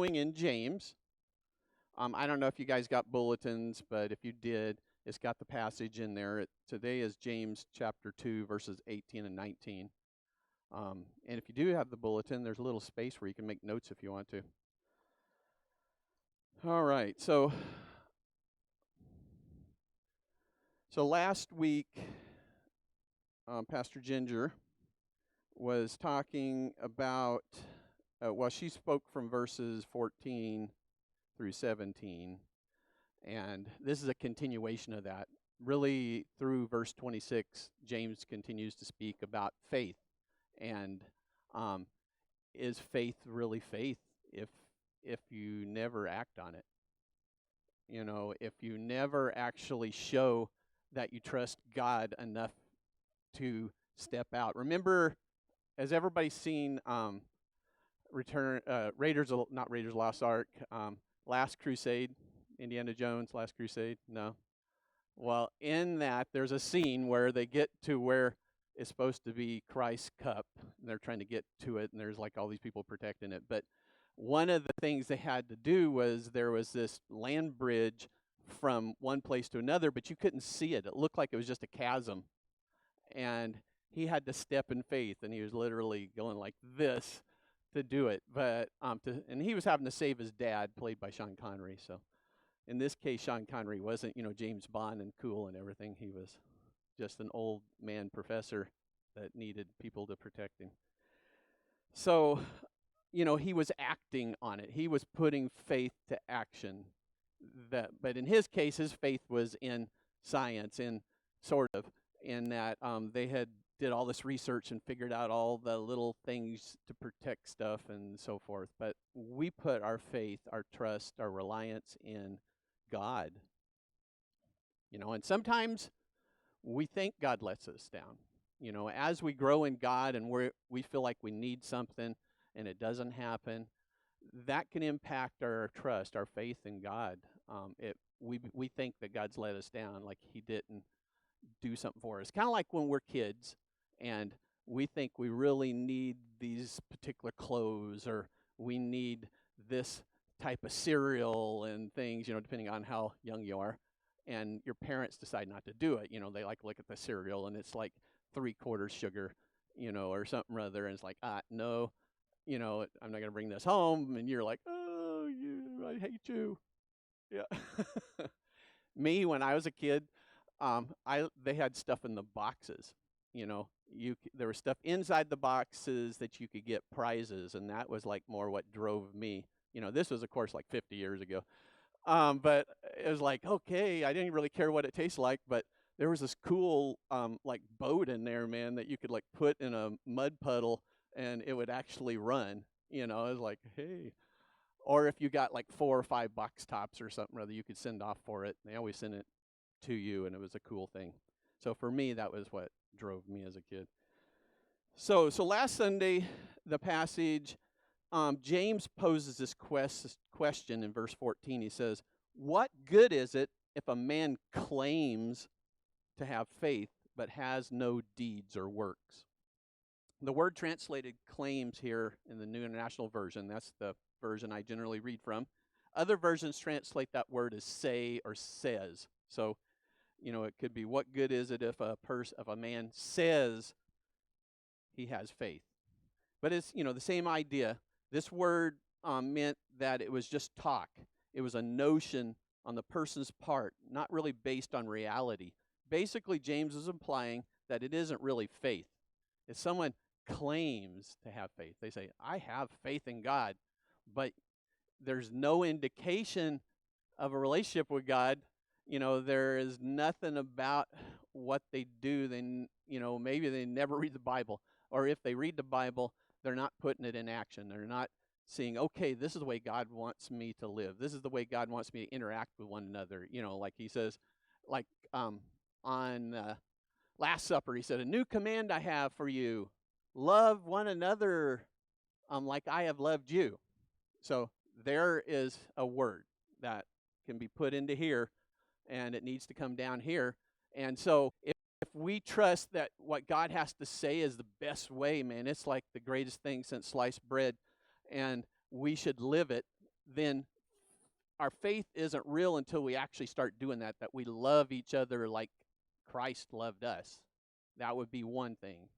in James. I don't know if you guys got bulletins, but if you did, it's got the passage in there. Today is James chapter 2, verses 18 and 19. And if you do have the bulletin, there's a little space where you can make notes if you want to. All right, so last week, Pastor Ginger was talking about, she spoke from verses 14 through 17, and this is a continuation of that. Really, through verse 26, James continues to speak about faith, and is faith really faith if you never act on it? You know, if you never actually show that you trust God enough to step out. Remember, has everybody seen Lost Ark, Last Crusade, Indiana Jones, Last Crusade? No? Well, in that, there's a scene where they get to where it's supposed to be Christ's cup, and they're trying to get to it, and there's like all these people protecting it. But one of the things they had to do was there was this land bridge from one place to another, but you couldn't see it. It looked like it was just a chasm. And he had to step in faith, and he was literally going like this to do it. But and he was having to save his dad, played by Sean Connery. So in this case, Sean Connery wasn't, James Bond and cool and everything. He was just an old man professor that needed people to protect him. So, he was acting on it. He was putting faith to action. But in his case, his faith was in science, in that they had did all this research and figured out all the little things to protect stuff and so forth. But we put our faith, our trust, our reliance in God. And sometimes we think God lets us down. As we grow in God and we feel like we need something and it doesn't happen, that can impact our trust, our faith in God. We think that God's let us down, like he didn't do something for us. Kind of like when we're kids and we think we really need these particular clothes, or we need this type of cereal and things, depending on how young you are. And your parents decide not to do it. They like look at the cereal and it's like 3/4 sugar, or something or other. And it's like, no, I'm not going to bring this home. And you're like, oh, I hate you. Yeah. Me, when I was a kid, they had stuff in the boxes. There was stuff inside the boxes that you could get prizes, and that was like more what drove me. This was, of course, like 50 years ago. But it was like, okay, I didn't really care what it tasted like, but there was this cool like boat in there, man, that you could like put in a mud puddle and it would actually run. It was like, hey. Or if you got like 4 or 5 box tops or something, rather, you could send off for it. They always sent it to you, and it was a cool thing. So for me, that was what drove me as a kid. So last Sunday, the passage, James poses this question in verse 14. He says, what good is it if a man claims to have faith but has no deeds or works? The word translated claims here in the New International Version, that's the version I generally read from. Other versions translate that word as say or says. So, it could be, what good is it if a man says he has faith? But it's, the same idea. This word meant that it was just talk. It was a notion on the person's part, not really based on reality. Basically, James is implying that it isn't really faith. If someone claims to have faith, they say, I have faith in God, but there's no indication of a relationship with God. There is nothing about what they do. Maybe they never read the Bible, or if they read the Bible, they're not putting it in action. They're not seeing, okay, this is the way God wants me to live. This is the way God wants me to interact with one another. Like he says, like on Last Supper, he said, a new command I have for you, love one another like I have loved you. So there is a word that can be put into here, and it needs to come down here. And so if we trust that what God has to say is the best way, man, it's like the greatest thing since sliced bread, and we should live it, then our faith isn't real until we actually start doing that we love each other like Christ loved us. That would be one thing,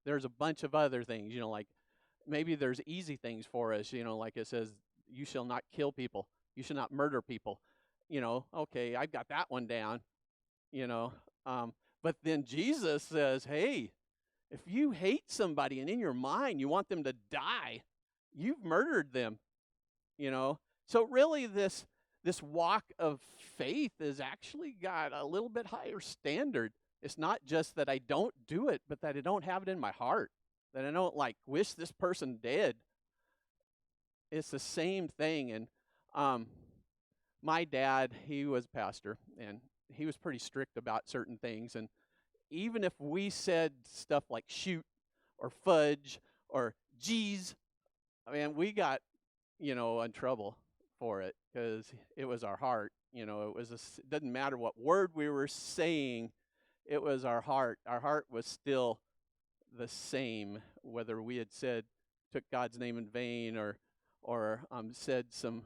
There's a bunch of other things, like maybe there's easy things for us, like it says, you shall not kill people, you shall not murder people. Okay, I've got that one down, you know. But then Jesus says, hey, if you hate somebody and in your mind you want them to die, you've murdered them, So really this walk of faith has actually got a little bit higher standard. It's not just that I don't do it, but that I don't have it in my heart, that I don't wish this person dead. It's the same thing. And my dad, he was a pastor, and he was pretty strict about certain things. And even if we said stuff like shoot or fudge or geez, I mean, we got, in trouble for it because it was our heart. It doesn't matter what word we were saying, it was our heart. Our heart was still the same, whether we had took God's name in vain or said some